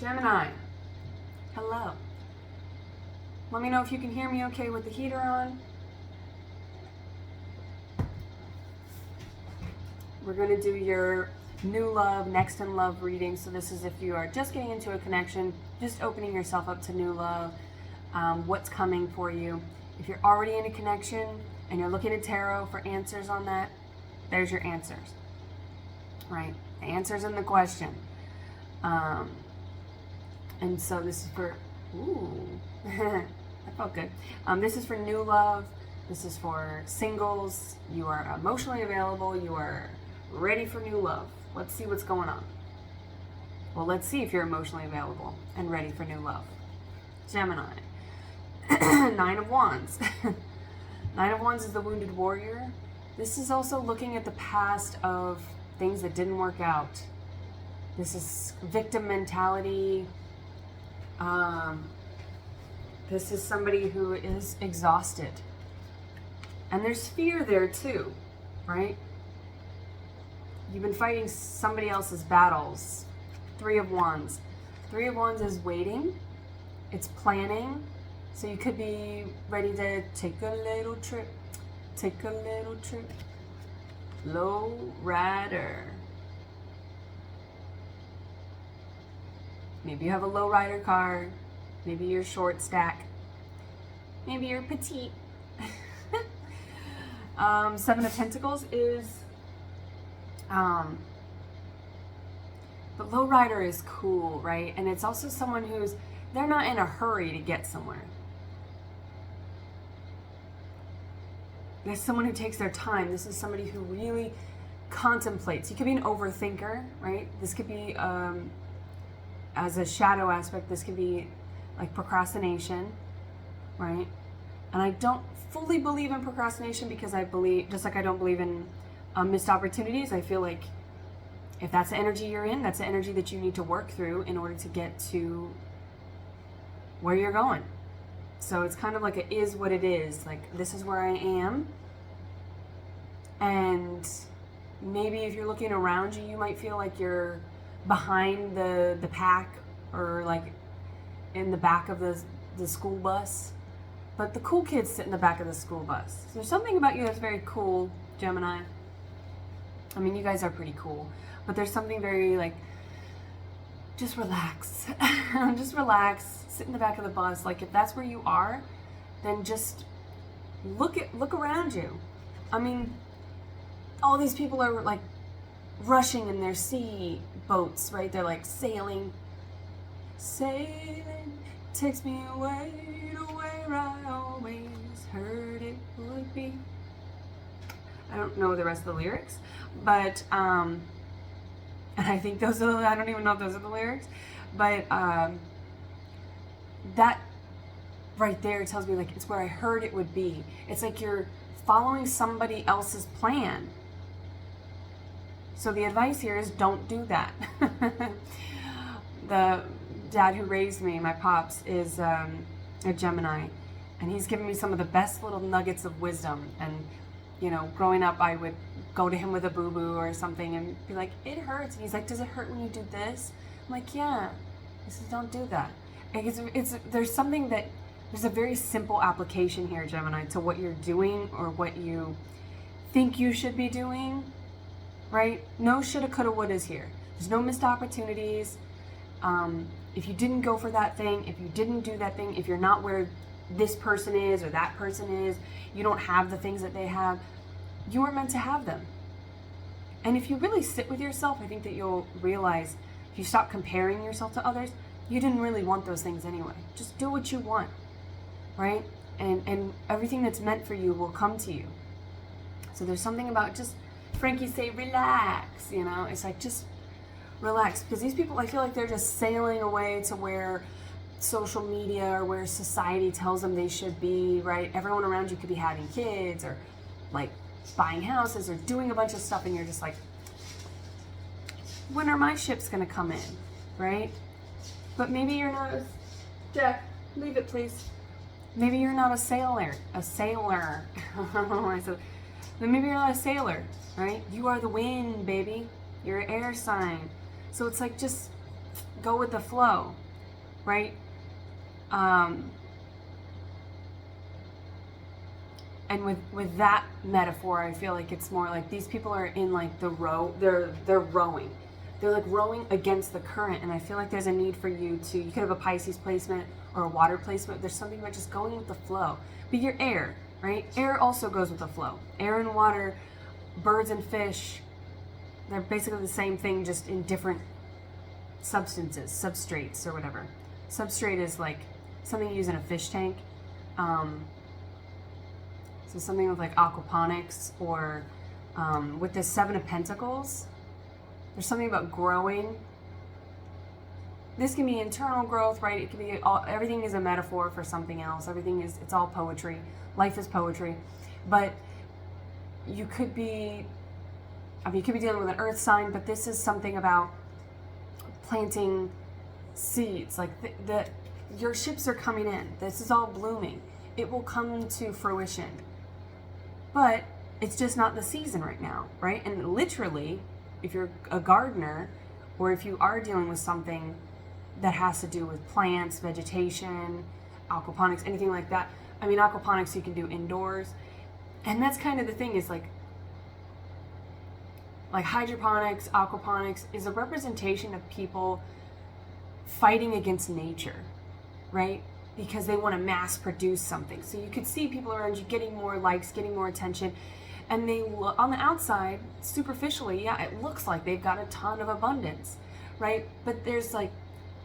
Gemini, hello. Let me know if you can hear me okay with the heater on. We're going to do your new love, next in love reading. So this is if you are just getting into a connection, just opening yourself up to new love, what's coming for you. If you're already in a connection and you're looking at tarot for answers on that, there's your answers, right? The answers in the question. And so this is for, that felt good. This is for new love. This is for singles. You are emotionally available. You are ready for new love. Let's see what's going on. Well, let's see if you're emotionally available and ready for new love. Gemini. Nine of Wands. Nine of Wands is the wounded warrior. This is also looking at the past of things that didn't work out. This is victim mentality. This is somebody who is exhausted. And there's fear there too, right? You've been fighting somebody else's battles. Three of Wands. Three of Wands is waiting. It's planning. So you could be ready to take a little trip. Take a little trip. Low rider. Maybe you have a low rider card. Maybe you're short stack. Maybe you're petite. Seven of Pentacles is, the low rider is cool, right? And it's also someone who's, they're not in a hurry to get somewhere. There's someone who takes their time. This is somebody who really contemplates. You could be an overthinker, right? This could be, as a shadow aspect, this could be like procrastination, right? And I don't fully believe in procrastination because I believe, just like I don't believe in missed opportunities, I feel like if that's the energy you're in, that's the energy that you need to work through in order to get to where you're going. So it's kind of like it is what it is. Like, this is where I am. And maybe if you're looking around you, you might feel like you're behind the pack, or like in the back of the school bus. But the cool kids sit in the back of the school bus. So there's something about you that's very cool, Gemini. I mean, you guys are pretty cool. But there's something very like, just relax. Just relax. Sit in the back of the bus. Like, if that's where you are, then just look around you. I mean, all these people are like rushing in their sea boats, right? They're like sailing. Sailing takes me away to where I always heard it would be. I don't know the rest of the lyrics, but and I think those are I don't even know if those are the lyrics, but that right there tells me like it's where I heard it would be. It's like you're following somebody else's plan. So the advice here is don't do that. The dad who raised me, my pops, is a Gemini, and he's given me some of the best little nuggets of wisdom. And you know, growing up, I would go to him with a boo-boo or something and be like, it hurts. And he's like, does it hurt when you do this? I'm like, yeah. He says, don't do that. There's something that, there's a very simple application here, Gemini, to what you're doing or what you think you should be doing, right? No shoulda, coulda, wouldas here. There's no missed opportunities. If you didn't go for that thing, if you didn't do that thing, if you're not where this person is or that person is, you don't have the things that they have, you weren't meant to have them. And if you really sit with yourself, I think that you'll realize, if you stop comparing yourself to others, you didn't really want those things anyway. Just do what you want, right? And everything that's meant for you will come to you. So there's something about just, Frankie say, relax, you know? It's like, just relax. Because these people, I feel like they're just sailing away to where social media or where society tells them they should be, right? Everyone around you could be having kids or like buying houses or doing a bunch of stuff, and you're just like, when are my ships gonna come in, right? But maybe you're not a, Jack, leave it please. Maybe you're not a sailor. I said, then maybe you're not a sailor, right? You are the wind, baby. You're an air sign. So it's like, just go with the flow, right? And with that metaphor, I feel like it's more like these people are in like the row, they're rowing. They're like rowing against the current, and I feel like there's a need for you to, you could have a Pisces placement or a water placement. There's something about just going with the flow. But you're air, right? Air also goes with the flow. Air and water, birds and fish, they're basically the same thing, just in different substances, substrates or whatever. Substrate is like something you use in a fish tank. So something with like aquaponics, or with the Seven of Pentacles, there's something about growing. This can be internal growth, right? It can be everything is a metaphor for something else. It's all poetry. Life is poetry. But you could be dealing with an earth sign, but this is something about planting seeds. Like your ships are coming in. This is all blooming. It will come to fruition. But it's just not the season right now, right? And literally, if you're a gardener, or if you are dealing with something that has to do with plants, vegetation, aquaponics, anything like that. I mean, aquaponics you can do indoors. And that's kind of the thing, is like hydroponics, aquaponics is a representation of people fighting against nature, right? Because they want to mass produce something. So you could see people around you getting more likes, getting more attention, and they look on the outside, superficially, yeah, it looks like they've got a ton of abundance, right? But there's like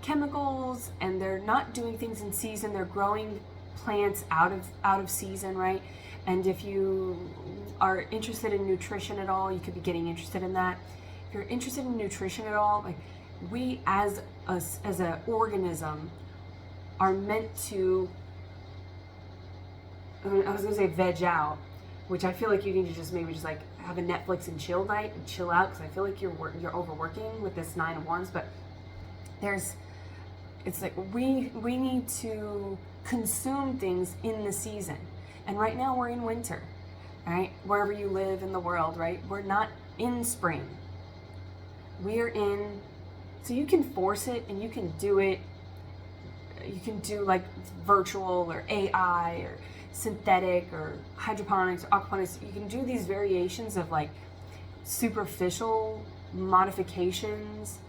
chemicals, and they're not doing things in season. They're growing plants out of season, right? And if you are interested in nutrition at all, you could be getting interested in that. If you're interested in nutrition at all, like we as an organism are meant to, I was gonna say veg out, which I feel like you need to just maybe just like have a Netflix and chill night and chill out, because I feel like you're overworking with this 9 of Wands. But it's like we need to consume things in the season. And right now we're in winter, right? Wherever you live in the world, right? We're not in spring. We are in, so you can force it and you can do it. You can do like virtual or AI or synthetic or hydroponics or aquaponics. You can do these variations of like superficial modifications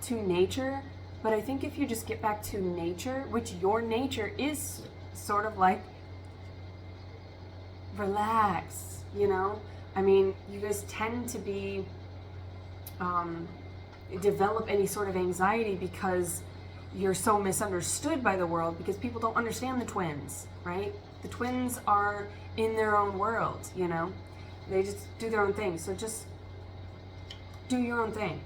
to nature. But I think if you just get back to nature, which your nature is sort of like relax, you know? I mean, you guys tend to be, develop any sort of anxiety because you're so misunderstood by the world, because people don't understand the twins, right? The twins are in their own world, you know? They just do their own thing. So just do your own thing.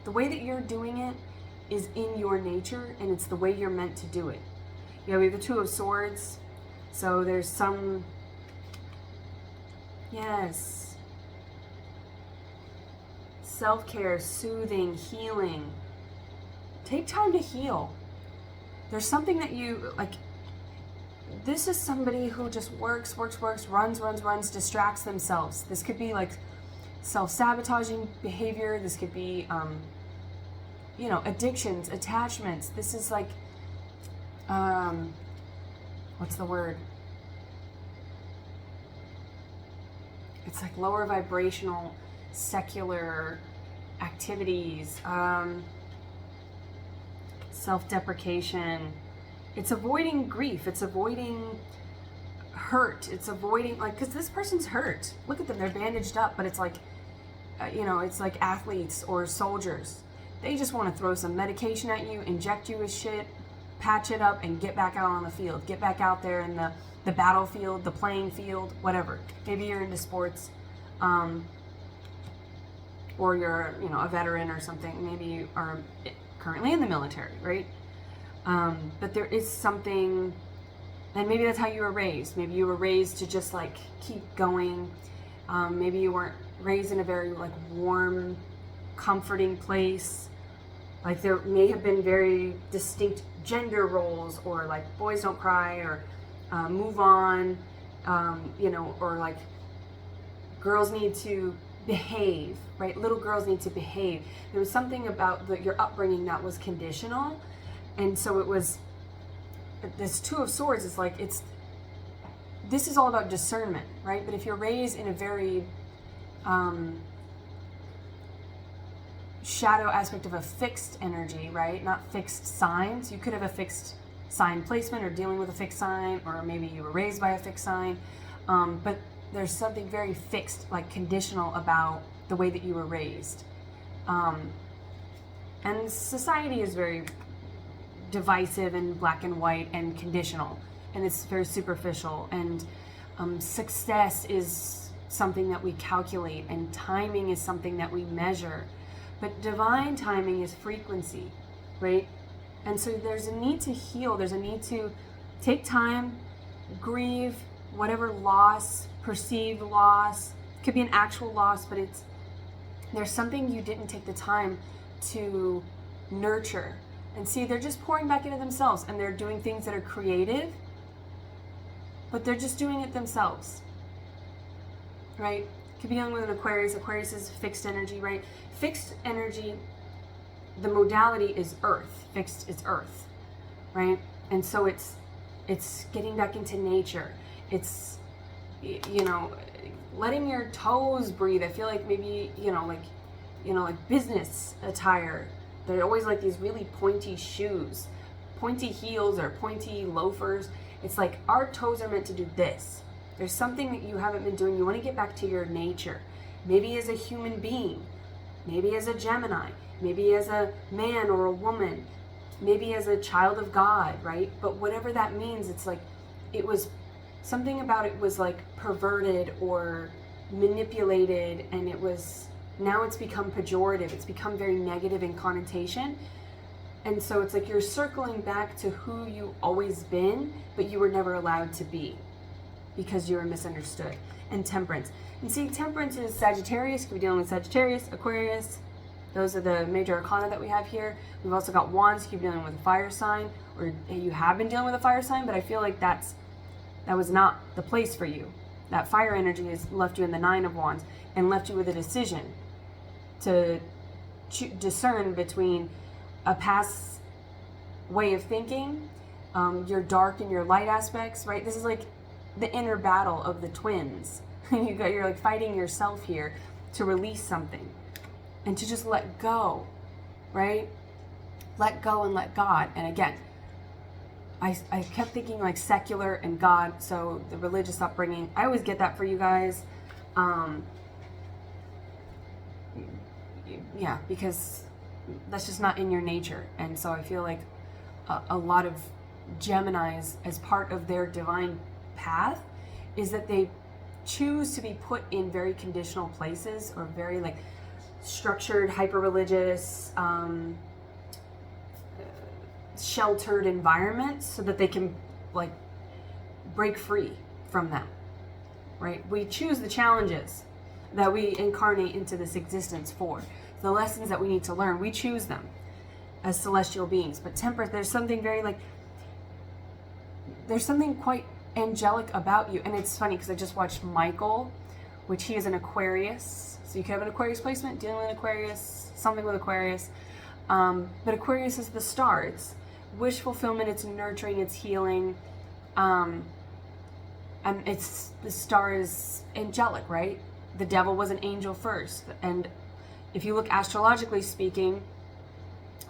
The way that you're doing it is in your nature, and it's the way you're meant to do it. You know, we have the Two of Swords. So there's some, yes, self-care, soothing, healing. Take time to heal. There's something that you, like, this is somebody who just works, runs, distracts themselves. This could be like self-sabotaging behavior. This could be, you know, addictions, attachments. This is like, what's the word? It's like lower vibrational, secular activities, self-deprecation. It's avoiding grief. It's avoiding hurt. It's avoiding, like, because this person's hurt. Look at them. They're bandaged up, but it's like, you know, it's like athletes or soldiers. They just want to throw some medication at you, inject you with shit, patch it up, and get back out on the field. Get back out there in the battlefield, the playing field, whatever. Maybe you're into sports, or you're, you know, a veteran or something. Maybe you are currently in the military, right? But there is something, and maybe that's how you were raised. Maybe you were raised to just like keep going. Maybe you weren't raised in a very like warm, comforting place. Like there may have been very distinct gender roles, or like boys don't cry, or move on, you know, or like girls need to behave, right? Little girls need to behave. There was something about your upbringing that was conditional. And so it was, this Two of Swords is like, this is all about discernment, right? But if you're raised in a very shadow aspect of a fixed energy, right? Not fixed signs. You could have a fixed sign placement or dealing with a fixed sign, or maybe you were raised by a fixed sign. But there's something very fixed, like conditional about the way that you were raised. And society is very divisive and black and white and conditional, and it's very superficial. And success is something that we calculate, and timing is something that we measure. But divine timing is frequency, right? And so there's a need to heal. There's a need to take time, grieve whatever loss, perceived loss. It could be an actual loss, but there's something you didn't take the time to nurture. And see, they're just pouring back into themselves, and they're doing things that are creative, but they're just doing it themselves, right? Could be dealing with an Aquarius. Aquarius is fixed energy, right? Fixed energy, the modality is earth. Fixed is earth, right? And so it's getting back into nature. It's, letting your toes breathe. I feel like maybe, like business attire. They're always like these really pointy shoes, pointy heels or pointy loafers. It's like our toes are meant to do this. There's something that you haven't been doing. You want to get back to your nature. Maybe as a human being, maybe as a Gemini, maybe as a man or a woman, maybe as a child of God, right? But whatever that means, it's like, it was something about it was like perverted or manipulated, and now it's become pejorative. It's become very negative in connotation. And so it's like you're circling back to who you always been, but you were never allowed to be because you were misunderstood. And Temperance. And see, Temperance is Sagittarius. Could be dealing with Sagittarius, Aquarius. Those are the major arcana that we have here. We've also got Wands. You could be dealing with a fire sign, or you have been dealing with a fire sign, but I feel like that was not the place for you. That fire energy has left you in the Nine of Wands and left you with a decision to discern between a past way of thinking, your dark and your light aspects, right? This is like the inner battle of the twins. You're like fighting yourself here to release something and to just let go, right? Let go and let God. And again, I kept thinking like secular and God, so the religious upbringing. I always get that for you guys. Yeah, because that's just not in your nature. And so I feel like a lot of Geminis, as part of their divine path, is that they choose to be put in very conditional places, or very like structured, hyper-religious, sheltered environments, so that they can like break free from that, right? We choose the challenges that we incarnate into this existence for. The lessons that we need to learn, we choose them as celestial beings. But Temperance, there's something very like, there's something quite angelic about you. And it's funny because I just watched Michael, which he is an Aquarius. So you could have an Aquarius placement, dealing with Aquarius, something with Aquarius. But Aquarius is the star. It's wish fulfillment, it's nurturing, it's healing. And the star is angelic, right? The devil was an angel first. And if you look astrologically speaking,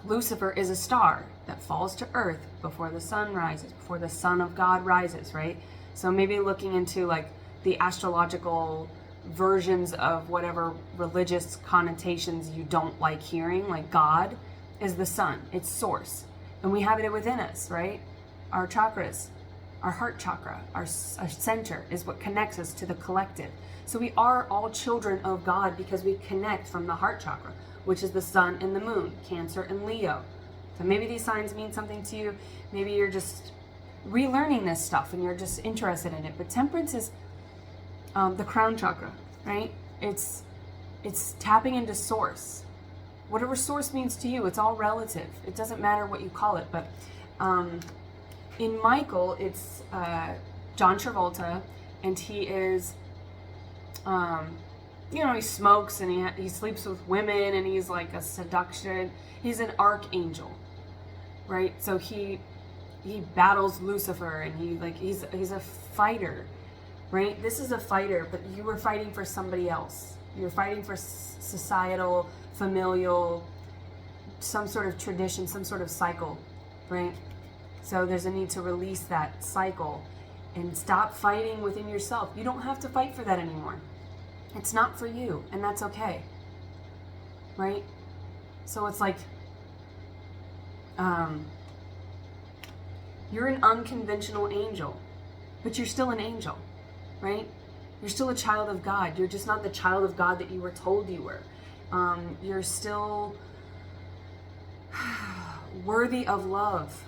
Lucifer is a star that falls to earth before the sun rises, before the Son of God rises, right? So maybe looking into like the astrological versions of whatever religious connotations you don't like hearing, like God is the sun, it's source. And we have it within us, right? Our chakras, our heart chakra, our center is what connects us to the collective. So we are all children of God because we connect from the heart chakra, which is the sun and the moon, Cancer and Leo. So maybe these signs mean something to you. Maybe you're just relearning this stuff and you're just interested in it. But Temperance is the crown chakra, right? It's tapping into source. Whatever source means to you, it's all relative. It doesn't matter what you call it. But in Michael, it's John Travolta, and he is you know, he smokes and he sleeps with women and he's like a seduction. He's an archangel, right? So he battles Lucifer and he's a fighter, right? This is a fighter, but you were fighting for somebody else. You're fighting for societal, familial, some sort of tradition, some sort of cycle, right? So there's a need to release that cycle and stop fighting within yourself. You don't have to fight for that anymore. It's not for you, and that's okay, right? So it's like, you're an unconventional angel, but you're still an angel, right? You're still a child of God. You're just not the child of God that you were told you were. You're still worthy of love,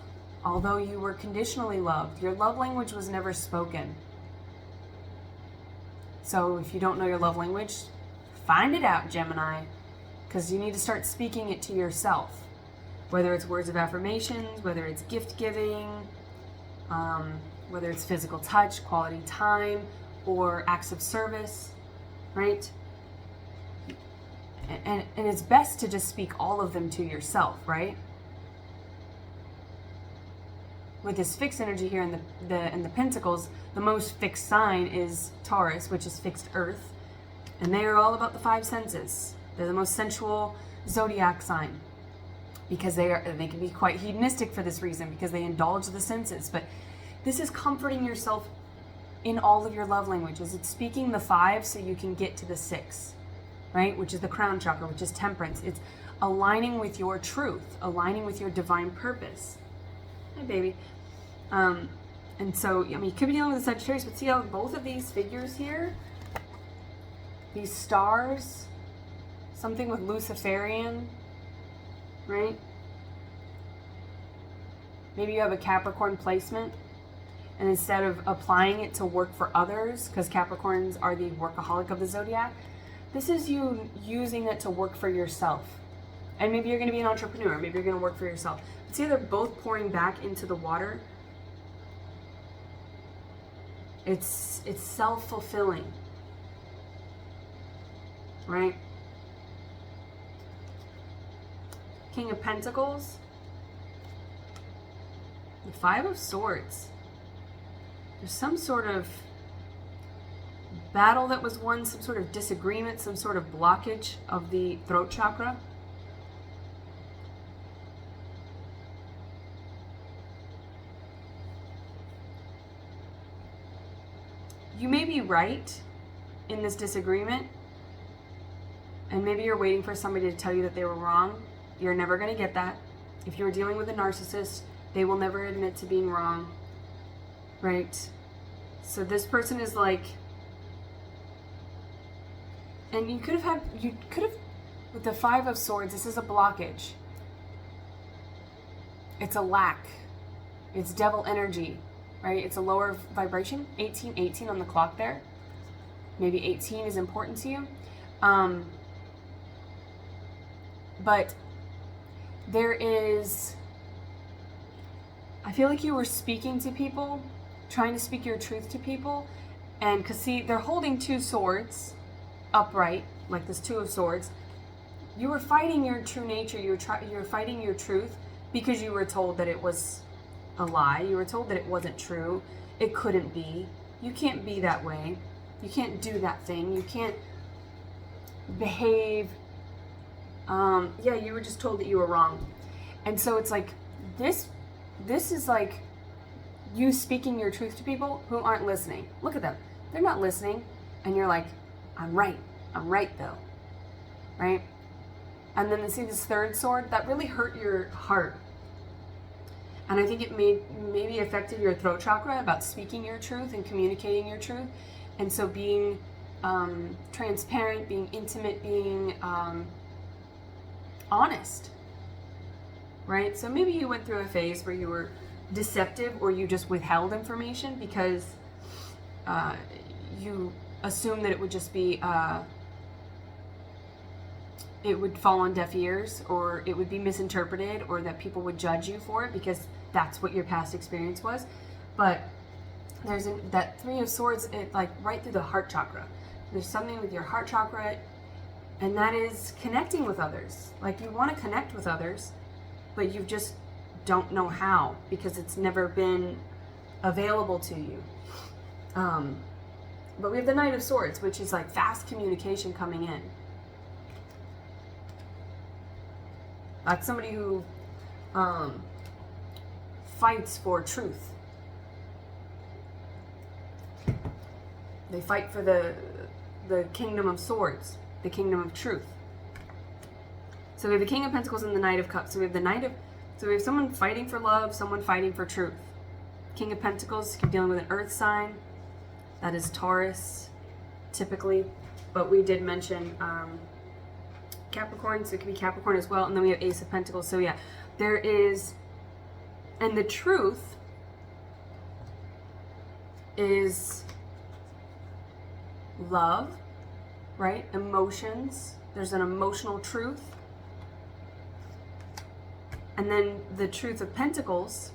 although you were conditionally loved. Your love language was never spoken. So if you don't know your love language, find it out, Gemini, because you need to start speaking it to yourself. Whether it's words of affirmations, whether it's gift giving, whether it's physical touch, quality time, or acts of service, right? And it's best to just speak all of them to yourself, right? With this fixed energy here in the Pentacles, the most fixed sign is Taurus, which is fixed Earth, and they are all about the five senses. They're the most sensual zodiac sign because they can be quite hedonistic for this reason, because they indulge the senses. But this is comforting yourself in all of your love languages. It's speaking the five so you can get to the six, right? Which is the crown chakra, which is temperance. It's aligning with your truth, aligning with your divine purpose. Hi, baby. And so, I mean, you could be dealing with a Sagittarius, but see how both of these figures here, these stars, something with Luciferian, right? Maybe you have a Capricorn placement, and instead of applying it to work for others, because Capricorns are the workaholic of the zodiac, this is you using it to work for yourself. And maybe you're going to be an entrepreneur. Maybe you're going to work for yourself. But see, they're both pouring back into the water. It's self-fulfilling, right? King of Pentacles, the Five of Swords. There's some sort of battle that was won, some sort of disagreement, some sort of blockage of the throat chakra. You may be right in this disagreement, and maybe you're waiting for somebody to tell you that they were wrong. You're never going to get that. If you're dealing with a narcissist, they will never admit to being wrong, right? So this person is like, and you could have, with the Five of Swords, this is a blockage. It's a lack. It's devil energy. Right? It's a lower vibration, 18 on the clock there. Maybe 18 is important to you. But there is, I feel like you were speaking to people, trying to speak your truth to people. And because see, they're holding two swords upright, like this Two of Swords. You were fighting your true nature. You were fighting your truth because you were told that it was a lie. You were told that it wasn't true. It couldn't be. You can't be that way. You can't do that thing. You can't behave. Yeah, you were just told that you were wrong. And so it's like, this is like you speaking your truth to people who aren't listening. Look at them. They're not listening. And you're like, I'm right. I'm right though. Right? And then to see this third sword, that really hurt your heart. And I think it maybe affected your throat chakra about speaking your truth and communicating your truth. And so being transparent, being intimate, being honest, right? So maybe you went through a phase where you were deceptive or you just withheld information because you assumed that it would just be, it would fall on deaf ears, or it would be misinterpreted, or that people would judge you for it because that's what your past experience was. But there's that Three of Swords, it like right through the heart chakra. There's something with your heart chakra, and that is connecting with others. Like, you want to connect with others, but you just don't know how because it's never been available to you. But we have the Knight of Swords, which is like fast communication coming in. That's somebody who fights for truth. They fight for the Kingdom of Swords, the Kingdom of Truth. So we have the King of Pentacles and the Knight of Cups. So we have someone fighting for love, someone fighting for truth. King of Pentacles, you're dealing with an earth sign. That is Taurus, typically. But we did mention Capricorn, so it could be Capricorn as well. And then we have Ace of Pentacles. So yeah, there is, and the truth is love, right? Emotions. There's an emotional truth. And then the truth of Pentacles,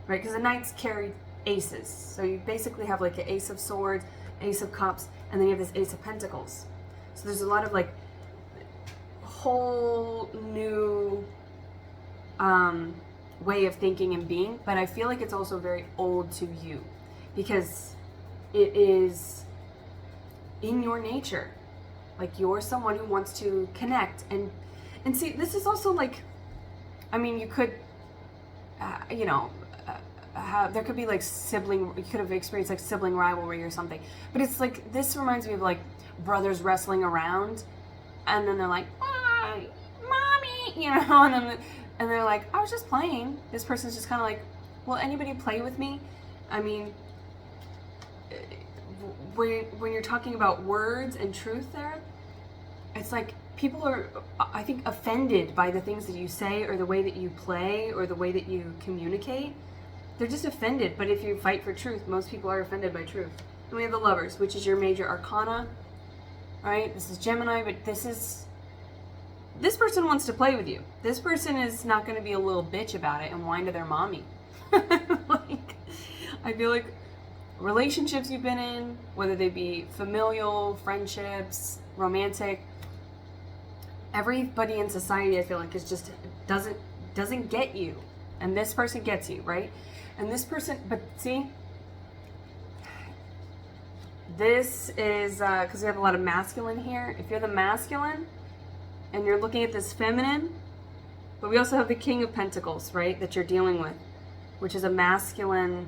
right? Because the Knights carry aces. So you basically have like an Ace of Swords, Ace of Cups, and then you have this Ace of Pentacles. So there's a lot of like whole new way of thinking and being, but I feel like it's also very old to you because it is in your nature. Like, you're someone who wants to connect and see, this is also like, I mean, you could there could be like you could have experienced like sibling rivalry or something, but it's like, this reminds me of like brothers wrestling around, and then they're like, mommy, and they're like, I was just playing. This person's just kind of like, will anybody play with me? I mean, when you're talking about words and truth there, it's like people are, I think, offended by the things that you say or the way that you play or the way that you communicate. They're just offended. But if you fight for truth, most people are offended by truth. And we have the Lovers, which is your major arcana, right? This is Gemini, but this person wants to play with you. This person is not going to be a little bitch about it and whine to their mommy. Like, I feel like relationships you've been in, whether they be familial, friendships, romantic, everybody in society, I feel like, is just doesn't get you, and this person gets you, right? And this person, but see, this is because we have a lot of masculine here. If you're the masculine and you're looking at this feminine, but we also have the King of Pentacles, right, that you're dealing with, which is a masculine.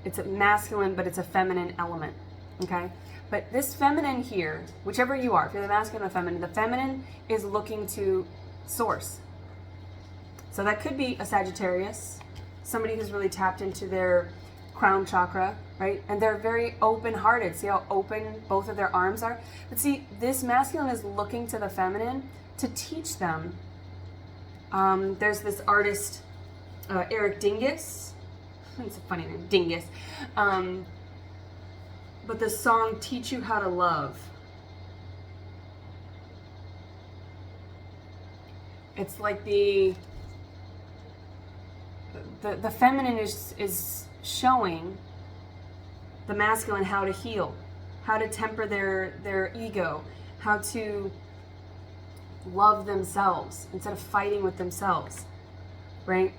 It's a masculine, but it's a feminine element, okay? But this feminine here, whichever you are, if you're the masculine or feminine, the feminine is looking to source. So that could be a Sagittarius, somebody who's really tapped into their crown chakra, right? And they're very open-hearted. See how open both of their arms are? But see, this masculine is looking to the feminine to teach them. There's this artist, Eric Dingus. It's a funny name, Dingus. But the song Teach You How to Love. It's like the feminine is showing the masculine how to heal, how to temper their ego, how to love themselves instead of fighting with themselves, right?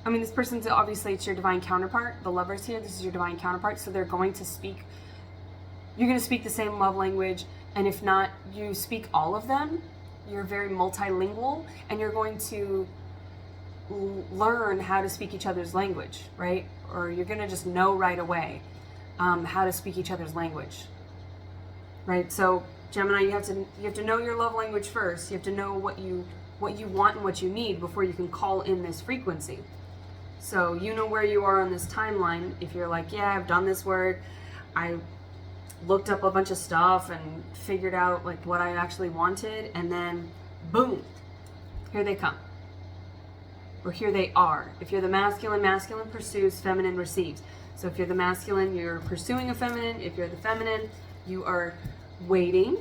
I mean, this person's obviously, it's your divine counterpart. The Lovers here, this is your divine counterpart. So they're going to speak, you're going to speak the same love language. And if not, you speak all of them. You're very multilingual, and you're going to learn how to speak each other's language, right? Or you're going to just know right away how to speak each other's language, right? So Gemini, you have to know your love language first. You have to know what you want and what you need before you can call in this frequency. So you know where you are on this timeline. If you're like, yeah, I've done this work, I looked up a bunch of stuff and figured out like what I actually wanted, and then boom, here they come. Or here they are. If you're the masculine, masculine pursues, feminine receives. So if you're the masculine, you're pursuing a feminine. If you're the feminine, you are waiting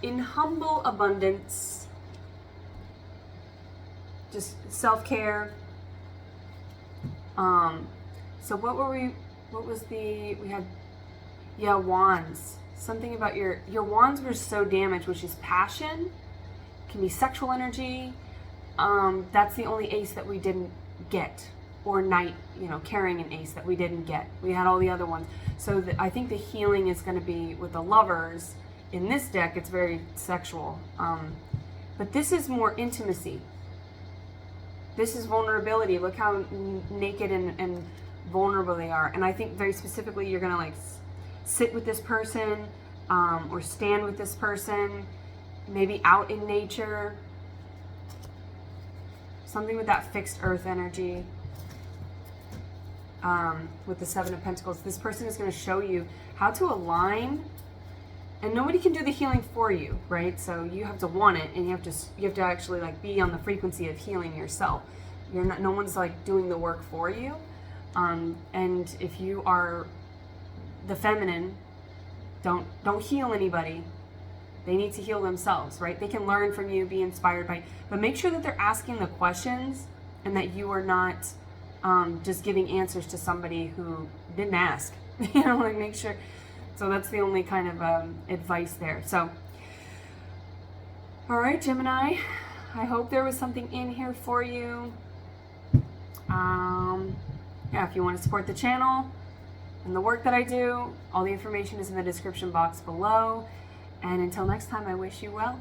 in humble abundance. Just self-care. So we had Yeah, wands. Something about your wands were so damaged, which is passion, can be sexual energy. That's the only ace that we didn't get, or knight, carrying an ace that we didn't get. We had all the other ones. So I think the healing is going to be with the lovers. In this deck, it's very sexual. But this is more intimacy. This is vulnerability. Look how naked and vulnerable they are. And I think very specifically, you're going to like sit with this person, or stand with this person, maybe out in nature. Something with that fixed earth energy. With the Seven of Pentacles, this person is going to show you how to align, and nobody can do the healing for you, right? So you have to want it, and you have to actually like be on the frequency of healing yourself. No one's like doing the work for you. And if you are the feminine, don't heal anybody. They need to heal themselves, right? They can learn from you, be inspired by, but make sure that they're asking the questions and that you are not just giving answers to somebody who didn't ask. Like make sure. So that's the only kind of advice there. So, all right, Gemini, I hope there was something in here for you. Yeah, if you want to support the channel and the work that I do, all the information is in the description box below. And until next time, I wish you well.